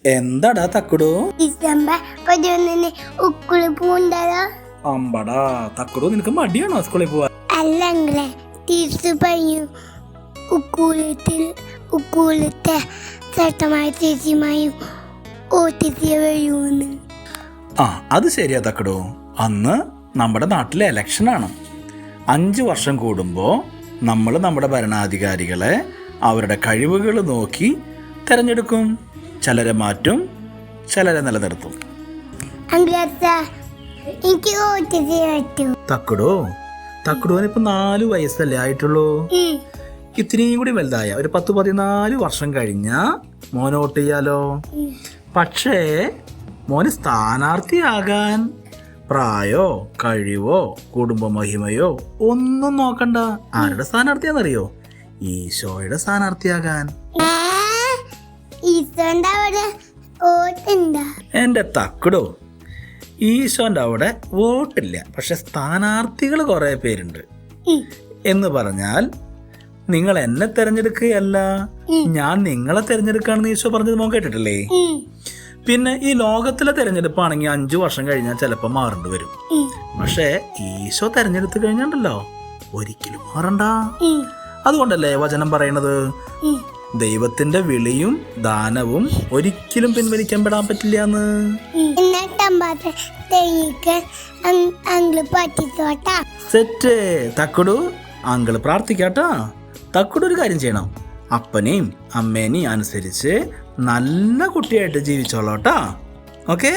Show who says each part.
Speaker 1: എന്താടാ തക്കുടു?
Speaker 2: ഡിസംബർ 11 ഉക്കുളി പൂണ്ടല്ലോ.
Speaker 1: അമ്പടാ തക്കുടു, നിനക്ക് മടിയാണോ സ്കൂളിൽ പോവാൻ?
Speaker 2: അല്ലെങ്കിലേ ടീച്ചർ പറഞ്ഞു ഉക്കൂളത്തെ ചേട്ടമായ ചേച്ചിമായും ഓട്ടിസിയ വരൂന്ന്.
Speaker 1: ആ അത് ശരിയാ തക്കുടു. അന്ന് നമ്മുടെ നാട്ടിലെ ഇലക്ഷനാണ്. 5 വർഷം കൂടുമ്പോൾ നമ്മൾ നമ്മുടെ ഭരണാധികാരികളെ അവരുടെ കഴിവുകൾ നോക്കി തിരഞ്ഞെടുക്കും. ചിലരെ മാറ്റും, ചിലരെ നിലനിർത്തും.
Speaker 2: എനിക്ക് വോട്ട് ചെയ്യാൻ പറ്റൂ?
Speaker 1: തക്കുടുവിന് ഇപ്പൊ 4 വയസ്സല്ലേ ആയിട്ടുള്ളൂ. ഇത്തിരിയും കൂടി വലുതായ ഒരു 10-14 വർഷം കഴിഞ്ഞ മോന് വോട്ട് ചെയ്യാലോ. പക്ഷേ മോന് സ്ഥാനാർത്ഥിയാകാൻ പ്രായോ കഴിവോ കുടുംബ മഹിമയോ ഒന്നും നോക്കണ്ട. ആരുടെ സ്ഥാനാർത്ഥിയാന്നറിയോ? ഈശോയുടെ സ്ഥാനാർത്ഥിയാകാൻ. എന്റെ തക്കുടോ, ഈശോന്റെ അവിടെ വോട്ടില്ല, പക്ഷെ സ്ഥാനാർത്ഥികൾ കുറെ പേരുണ്ട്. എന്ന് പറഞ്ഞാൽ നിങ്ങൾ എന്നെ തെരഞ്ഞെടുക്കുകയല്ല, ഞാൻ നിങ്ങളെ തെരഞ്ഞെടുക്കാണെന്ന് ഈശോ പറഞ്ഞത് മോൻ കേട്ടിട്ടില്ലേ? പിന്നെ ഈ ലോകത്തിലെ തെരഞ്ഞെടുപ്പാണെങ്കിൽ 5 വർഷം കഴിഞ്ഞാൽ ചിലപ്പോൾ മാറേണ്ടി വരും. പക്ഷെ ഈശോ തെരഞ്ഞെടുത്ത് കഴിഞ്ഞാണ്ടല്ലോ ഒരിക്കലും മാറണ്ട. അതുകൊണ്ടല്ലേ വചനം പറയണത് ദൈവത്തിന്റെ വിളിയും ദാനവും ഒരിക്കലും പിൻവലിക്കാൻ പെടാൻ പറ്റില്ല എന്ന്. Set Thakkudu, uncle പ്രാർത്ഥിക്കാട്ടാ. തക്കുടു ഒരു കാര്യം ചെയ്യണം, അപ്പനെയും അമ്മേനെയും അനുസരിച്ച് നല്ല കുട്ടിയായിട്ട് ജീവിച്ചോളൂട്ടാ. ഓക്കെ?